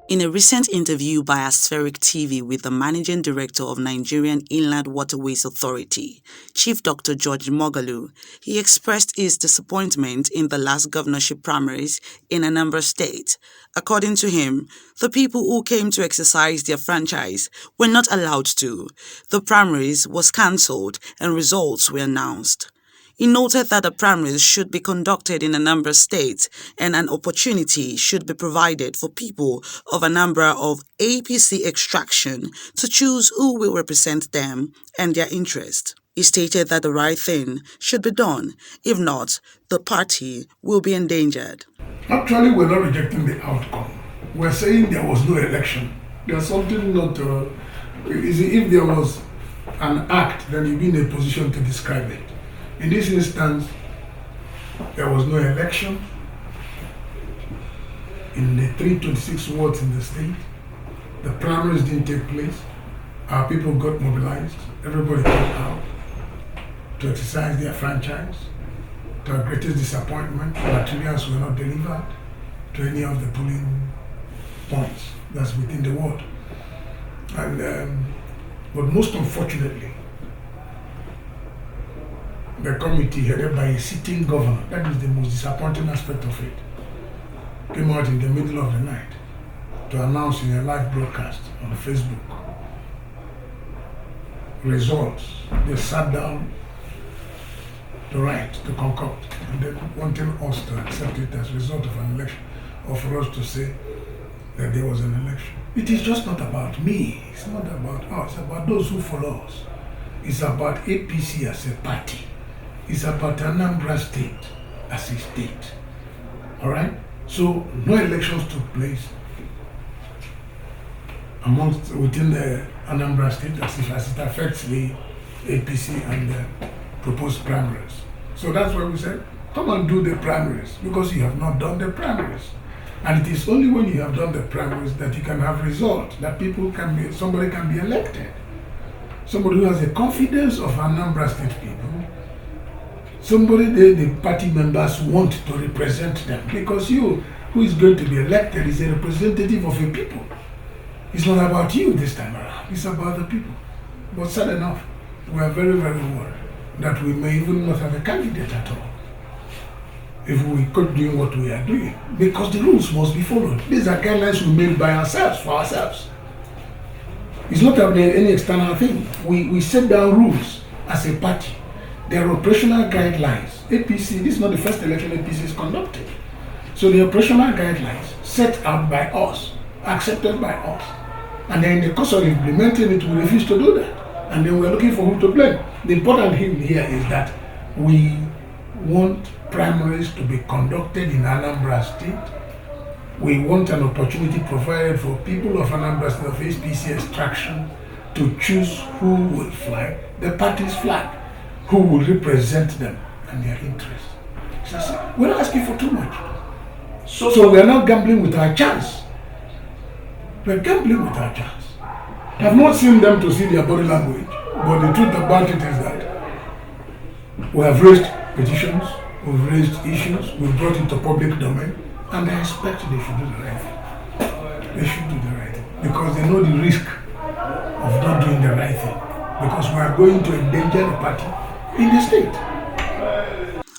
In a recent interview by Aspheric TV with the Managing Director of Nigerian Inland Waterways Authority, Chief Dr George Moghalu, he expressed his disappointment in the last governorship primaries in Anambra State. According to him, the people who came to exercise their franchise were not allowed to. The primaries was cancelled and results were announced. He noted that the primaries should be conducted in Anambra State and an opportunity should be provided for people of Anambra of APC extraction to choose who will represent them and their interest. He stated that the right thing should be done. If not, the party will be endangered. Actually, we're not rejecting the outcome. We're saying there was no election. There's something not... if there was an act, then you'd be in a position to describe it. In this instance, there was no election in the 326 wards in the state. The primaries didn't take place. Our people got mobilized. Everybody came out to exercise their franchise. To our greatest disappointment, materials were not delivered to any of the polling points that's within the ward. But most unfortunately, the committee headed by a sitting governor, that is the most disappointing aspect of it, came out in the middle of the night to announce in a live broadcast on Facebook results. They sat down to write, to concoct, and then wanting us to accept it as a result of an election, or for us to say that there was an election. It is just not about me, it's not about us, it's about those who follow us. It's about APC as a party. It's about Anambra State as a state. Alright? So no elections took place within the Anambra State as it affects the APC and the proposed primaries. So that's why we said, come and do the primaries, because you have not done the primaries. And it is only when you have done the primaries that you can have results, that somebody can be elected. Somebody who has the confidence of Anambra State people. Somebody the party members want to represent them, because you, who is going to be elected, is a representative of a people. It's not about you this time around, it's about the people. But sad enough, we are very, very worried that we may even not have a candidate at all if we keep doing what we are doing, because the rules must be followed. These are guidelines we made by ourselves, for ourselves. It's not any external thing. We set down rules as a party. There are operational guidelines. APC, this is not the first election APC is conducted. So the operational guidelines set out by us, accepted by us. And then in the course of implementing it, we refuse to do that. And then we're looking for who to blame. The important thing here is that we want primaries to be conducted in Anambra State. We want an opportunity provided for people of Anambra State of APC extraction to choose who will fly the party's flag, who will represent them and their interests. So we're not asking for too much. So we're not gambling with our chance. We're gambling with our chance. I've not seen them to see their body language, but the truth about it is that we have raised petitions, we've raised issues, we've brought it to public domain, and I expect they should do the right thing. They should do the right thing, because they know the risk of not doing the right thing, because we are going to endanger the party in the state.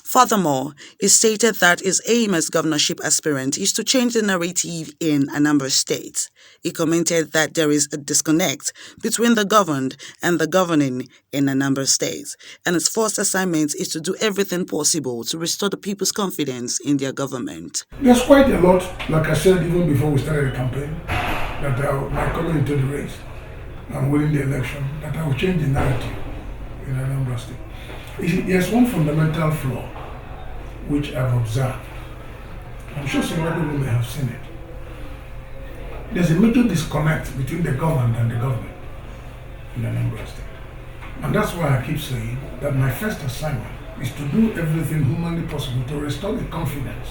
Furthermore, he stated that his aim as governorship aspirant is to change the narrative in Anambra State. He commented that there is a disconnect between the governed and the governing in Anambra State, and his first assignment is to do everything possible to restore the people's confidence in their government. There's quite a lot, like I said even before we started the campaign, that by coming into the race and winning the election, that I will change the narrative in Anambra State. There's one fundamental flaw which I've observed. I'm sure some other people may have seen it. There's a major disconnect between the governed and the government in Anambra State. And that's why I keep saying that my first assignment is to do everything humanly possible to restore the confidence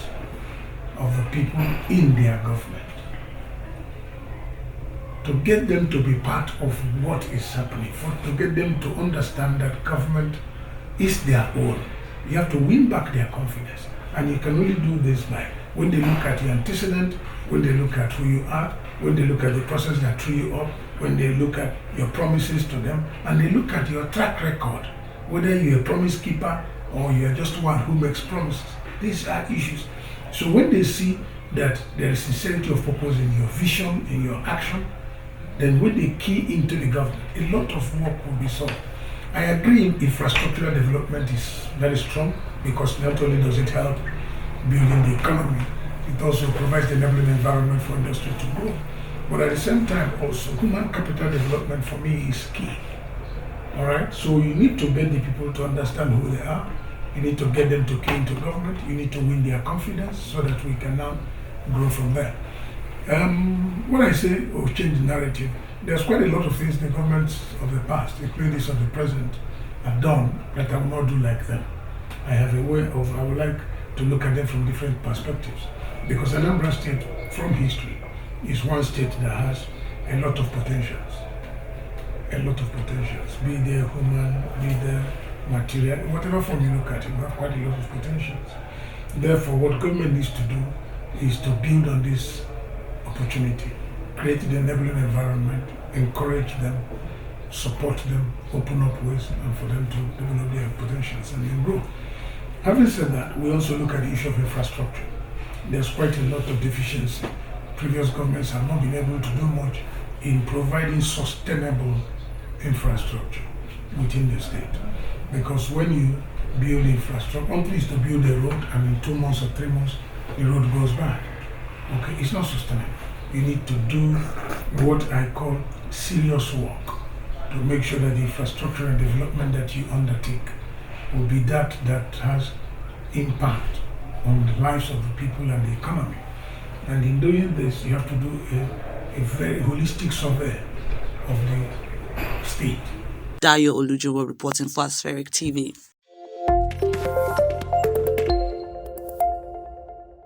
of the people in their government. To get them to be part of what is happening, to get them to understand that government is their own. You have to win back their confidence. And you can only do this by When they look at your antecedent, when they look at who you are, when they look at the process that threw you up, when they look at your promises to them, and they look at your track record, whether you're a promise keeper or you're just one who makes promises. These are issues. So when they see that there is sincerity of purpose in your vision, in your action, then when they key into the government, a lot of work will be solved. I agree infrastructural development is very strong because not only does it help building the economy, it also provides the enabling environment for industry to grow. But at the same time also, human capital development for me is key. All right, so you need to get the people to understand who they are. You need to get them to key into government. You need to win their confidence so that we can now grow from there. When I say change the narrative, there's quite a lot of things the governments of the past, including this of the present, have done that I will not do like them. I have a way of, I would like to look at them from different perspectives. Because Anambra State, from history, is one state that has a lot of potentials. A lot of potentials, be they human, be they material, whatever form you look at it, we have quite a lot of potentials. Therefore, what government needs to do is to build on this opportunity, create the enabling environment, encourage them, support them, open up ways, and for them to develop their potentials and then grow. Having said that, we also look at the issue of infrastructure. There's quite a lot of deficiency. Previous governments have not been able to do much in providing sustainable infrastructure within the state. Because when you build infrastructure, one place to build a road and in 2 months or 3 months, the road goes bad. Okay, it's not sustainable. You need to do what I call serious work to make sure that the infrastructure and development that you undertake will be that has impact on the lives of the people and the economy. And in doing this, you have to do a very holistic survey of the state. Dayo Olujowo reporting for Aspheric TV.